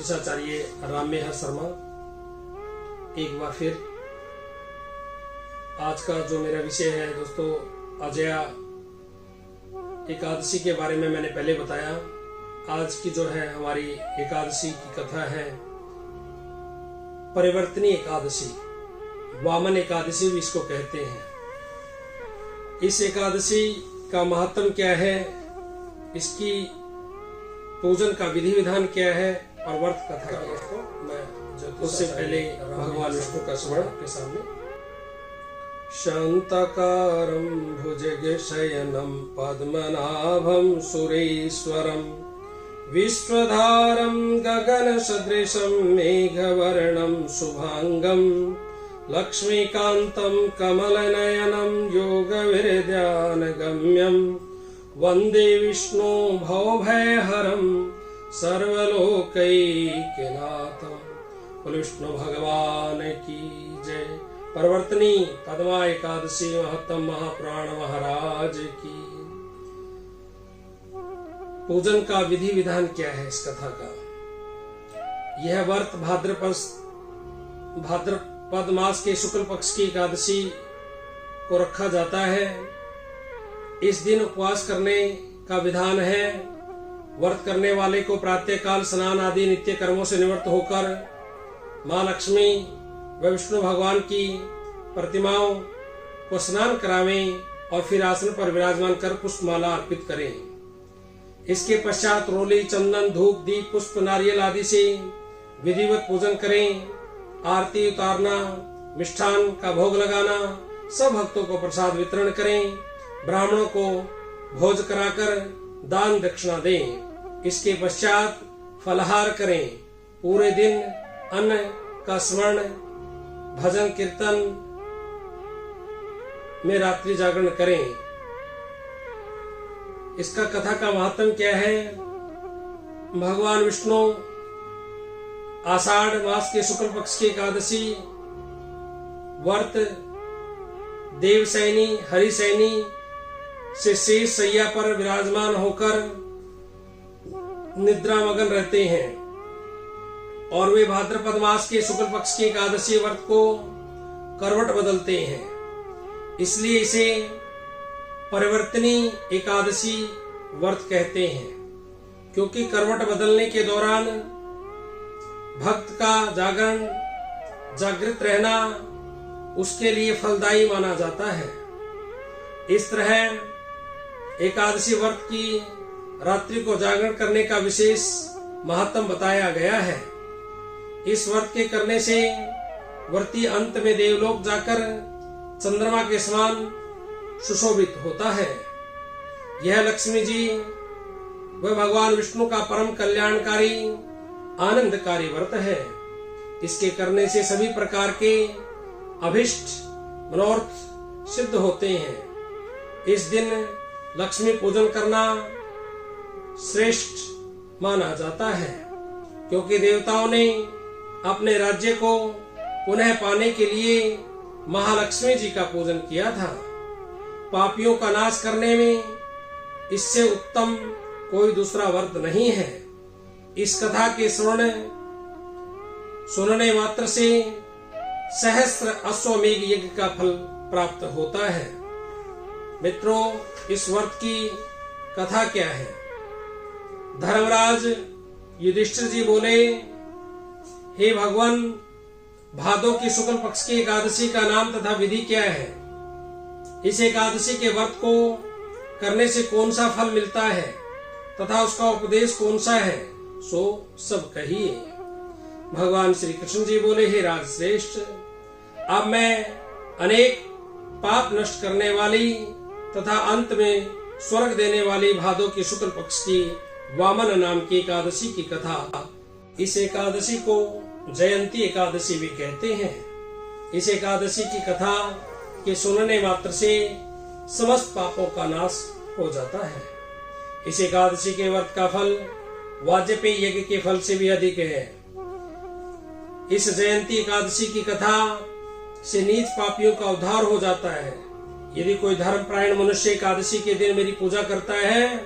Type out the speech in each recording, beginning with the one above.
ज्योतिषाचार्य राममेहर शर्मा। एक बार फिर आज का जो मेरा विषय है दोस्तों, अजया एकादशी के बारे में मैंने पहले बताया। आज की जो है हमारी एकादशी की कथा है परिवर्तनी एकादशी, वामन एकादशी भी इसको कहते हैं। इस एकादशी का महत्व क्या है, इसकी पूजन का विधि विधान क्या है और व्रत कथा क्या है, मैं उससे पहले भगवान विष्णु का स्मरण आपके सामने। शांताकारं भुजगशयनं पद्मनाभं सुरेश्वरं विश्वधारं गगनसदृशं मेघवर्णं शुभांगं लक्ष्मीकान्तं कमलनयनं योगविरध्यानगम्यं वन्दे विष्णु भवभयहरं सर्वलोकैकनाथं। विष्णु भगवान की जय। परिवर्तनी पद्मा एकादशी महत्तम महापुराण महाराज की। पूजन का विधि विधान क्या है इस कथा का। यह व्रत भाद्रपद मास के शुक्ल पक्ष की एकादशी को रखा जाता है। इस दिन उपवास करने का विधान है। व्रत करने वाले को प्रातः काल स्नान आदि नित्य कर्मों से निवृत्त होकर मां लक्ष्मी व विष्णु भगवान की प्रतिमाओं को स्नान करावें और फिर आसन पर विराजमान कर पुष्पमाला अर्पित करें। इसके पश्चात रोली, चंदन, धूप, दीप, पुष्प, नारियल आदि से विधिवत पूजन करें। आरती उतारना, मिष्ठान का भोग लगाना, सब भक्तों को प्रसाद वितरण करें। ब्राह्मणों को भोज कराकर दान दक्षिणा दें। इसके पश्चात फलाहार करें। पूरे दिन अन्न का स्मरण, भजन कीर्तन में रात्रि जागरण करें। इसका कथा का महत्व क्या है। भगवान विष्णु आषाढ़ मास के शुक्ल पक्ष की एकादशी व्रत देवसैनी हरिसैनी से शेष शैया पर विराजमान होकर निद्रामग्न रहते हैं और वे भाद्रपद मास के शुक्ल पक्ष की एकादशी व्रत को करवट बदलते हैं। इसलिए इसे परिवर्तनी एकादशी व्रत कहते हैं, क्योंकि करवट बदलने के दौरान भक्त का जागृत रहना उसके लिए फलदायी माना जाता है। इस तरह एकादशी व्रत की रात्रि को जागरण करने का विशेष महत्व बताया गया है। इस व्रत के करने से व्रती अंत में देवलोक जाकर चंद्रमा के समान सुशोभित होता है। यह लक्ष्मी जी व भगवान विष्णु का परम कल्याणकारी आनंदकारी व्रत है। इसके करने से सभी प्रकार के अभिष्ट मनोरथ सिद्ध होते हैं। इस दिन लक्ष्मी पूजन करना श्रेष्ठ माना जाता है, क्योंकि देवताओं ने अपने राज्य को पुनः पाने के लिए महालक्ष्मी जी का पूजन किया था। पापियों का नाश करने में इससे उत्तम कोई दूसरा व्रत नहीं है। इस कथा के सुनने मात्र से सहस्र अश्वमेघ यज्ञ का फल प्राप्त होता है। मित्रों, इस व्रत की कथा क्या है। धर्मराज युधिष्ठिर जी बोले, हे भगवान, भादों की शुक्ल पक्ष की एकादशी का नाम तथा विधि क्या है। इस एकादशी के व्रत को करने से कौन सा फल मिलता है तथा उसका उपदेश कौन सा है, सो सब कहिए। भगवान श्री कृष्ण जी बोले, हे राजश्रेष्ठ, अब मैं अनेक पाप नष्ट करने वाली तथा अंत में स्वर्ग देने वाली भादों की शुक्ल पक्ष की वामन नाम की एकादशी की कथा। इस एकादशी को जयंती एकादशी भी कहते हैं। इस एकादशी की कथा के सुनने मात्र से समस्त पापों का नाश हो जाता है। इस एकादशी के व्रत का फल वाजपेयी यज्ञ के फल से भी अधिक है। इस जयंती एकादशी की कथा से नीच पापियों का उद्धार हो जाता है। यदि कोई धर्मपरायण मनुष्य एकादशी के दिन मेरी पूजा करता है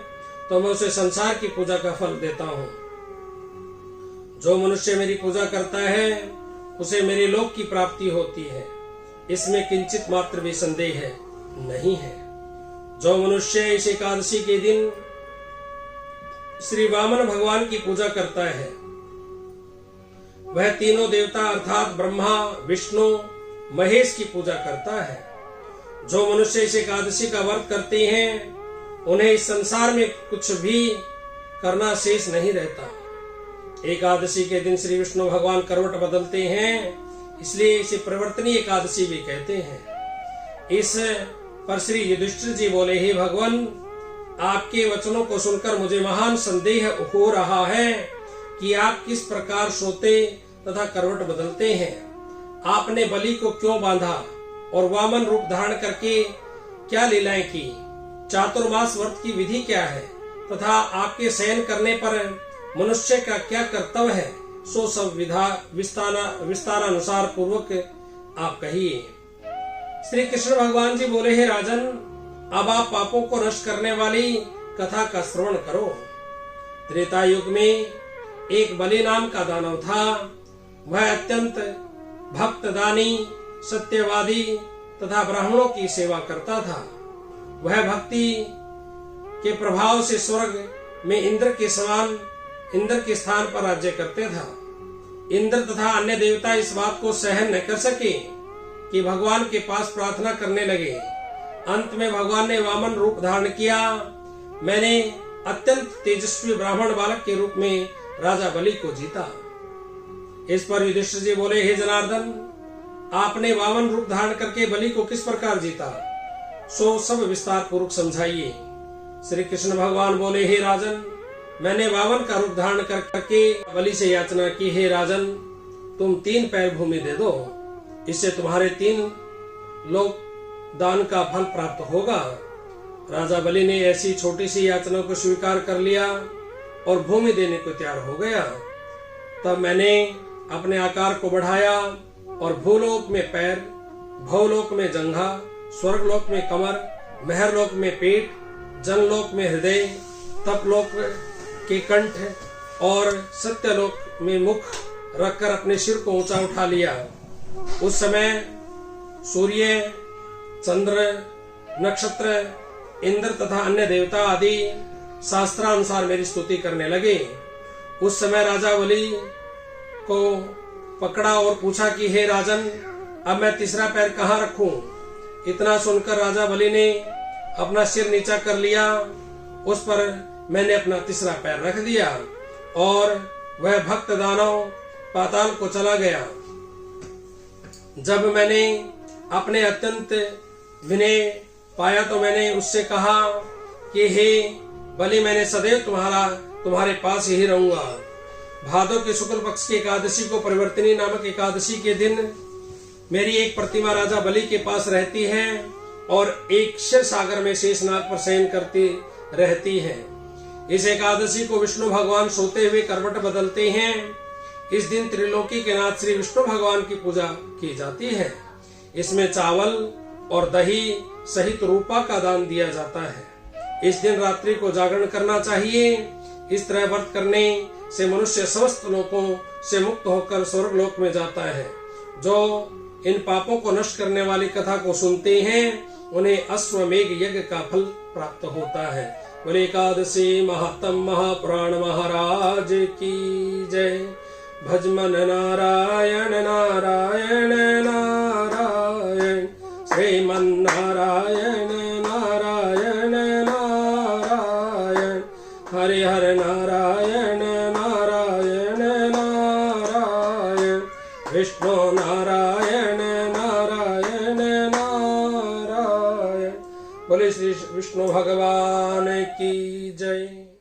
तो मैं उसे संसार की पूजा का फल देता हूँ। जो मनुष्य मेरी पूजा करता है उसे मेरे लोक की प्राप्ति होती है, इसमें किंचित मात्र भी संदेह नहीं है। जो मनुष्य इस एकादशी के दिन श्री वामन भगवान की पूजा करता है वह तीनों देवता अर्थात ब्रह्मा, विष्णु, महेश की पूजा करता है। जो मनुष्य इस एकादशी का व्रत करते हैं उन्हें इस संसार में कुछ भी करना शेष नहीं रहता। एकादशी के दिन श्री विष्णु भगवान करवट बदलते हैं, इसलिए इसे परिवर्तनीय एकादशी भी कहते हैं। इस पर श्री युधिष्ठिर जी बोले, हे भगवान, आपके वचनों को सुनकर मुझे महान संदेह हो रहा है कि आप किस प्रकार सोते तथा करवट बदलते हैं। आपने बलि को क्यों बांधा और वामन रूप धारण करके क्या लीलाएं की? चातुर्मास व्रत की विधि क्या है तथा आपके शयन करने पर मनुष्य का क्या कर्तव्य है, सो सब विस्तारानुसार पूर्वक आप कहिए। श्री कृष्ण भगवान जी बोले, हे राजन, अब आप पापों को नष्ट करने वाली कथा का श्रवण करो। त्रेता युग में एक बलि नाम का दानव था। वह अत्यंत भक्त, दानी, सत्यवादी तथा ब्राह्मणों की सेवा करता था। वह भक्ति के प्रभाव से स्वर्ग में इंद्र के स्थान पर राज्य करते था। इंद्र तथा अन्य देवता इस बात को सहन न कर सके कि भगवान के पास प्रार्थना करने लगे। अंत में भगवान ने वामन रूप धारण किया। मैंने अत्यंत तेजस्वी ब्राह्मण बालक के रूप में राजा बलि को जीता। इस पर युधिष्ठिर जी बोले, हे जनार्दन, आपने वामन रूप धारण करके बलि को किस प्रकार जीता, सो सब विस्तार पूर्वक समझाइए। श्री कृष्ण भगवान बोले, हे राजन, मैंने वामन का रूप धारण करके बलि से याचना की, हे राजन, तुम 3 पैर भूमि दे दो, इससे तुम्हारे 3 लोक दान का फल प्राप्त होगा। राजा बलि ने ऐसी छोटी सी याचना को स्वीकार कर लिया और भूमि देने को तैयार हो गया। तब मैंने अपने आकार को बढ़ाया और भूलोक में पैर, भवलोक में जंघा, स्वर्गलोक में कमर, महरलोक में पेट, जनलोक में हृदय, तपलोक के कंठ और सत्यलोक में मुख रखकर अपने सिर को ऊंचा उठा लिया। उस समय सूर्य, चंद्र, नक्षत्र, इंद्र तथा अन्य देवता आदि शास्त्रानुसार मेरी स्तुति करने लगे। उस समय राजा बलि को पकड़ा और पूछा कि हे राजन, अब मैं तीसरा पैर कहाँ रखूं? इतना सुनकर राजा बलि ने अपना सिर नीचा कर लिया। उस पर मैंने अपना तीसरा पैर रख दिया और वह भक्त दानव पाताल को चला गया। जब मैंने अपने अत्यंत विनय पाया तो मैंने उससे कहा कि हे बलि, मैंने सदैव तुम्हारे पास ही रहूंगा। भादव के शुक्ल पक्ष की एकादशी को परिवर्तनी नामक एकादशी के दिन मेरी एक प्रतिमा राजा बलि के पास रहती है और एक क्षीर सागर में शेषनाग पर शयन करती रहती है। इस एकादशी को विष्णु भगवान सोते हुए करवट बदलते हैं। इस दिन त्रिलोकी के नाथ श्री विष्णु भगवान की पूजा की जाती है। इसमें चावल और दही सहित रूपा का दान दिया जाता है। इस दिन रात्रि को जागरण करना चाहिए। इस तरह व्रत करने से मनुष्य समस्त लोकों से मुक्त होकर स्वर्ग लोक में जाता है। जो इन पापों को नष्ट करने वाली कथा को सुनते हैं उन्हें अश्वमेघ यज्ञ का फल प्राप्त होता है। बोले एकादशी महात्म महापुराण महाराज की जय। भजमन नारायण नारायण नारायण, श्रीमन नारायण नारायण नारायण, हरे हर नारायण नारायण नारायण, विष्णु नारायण नारायण नारायण। बोले श्री विष्णु भगवान की जय।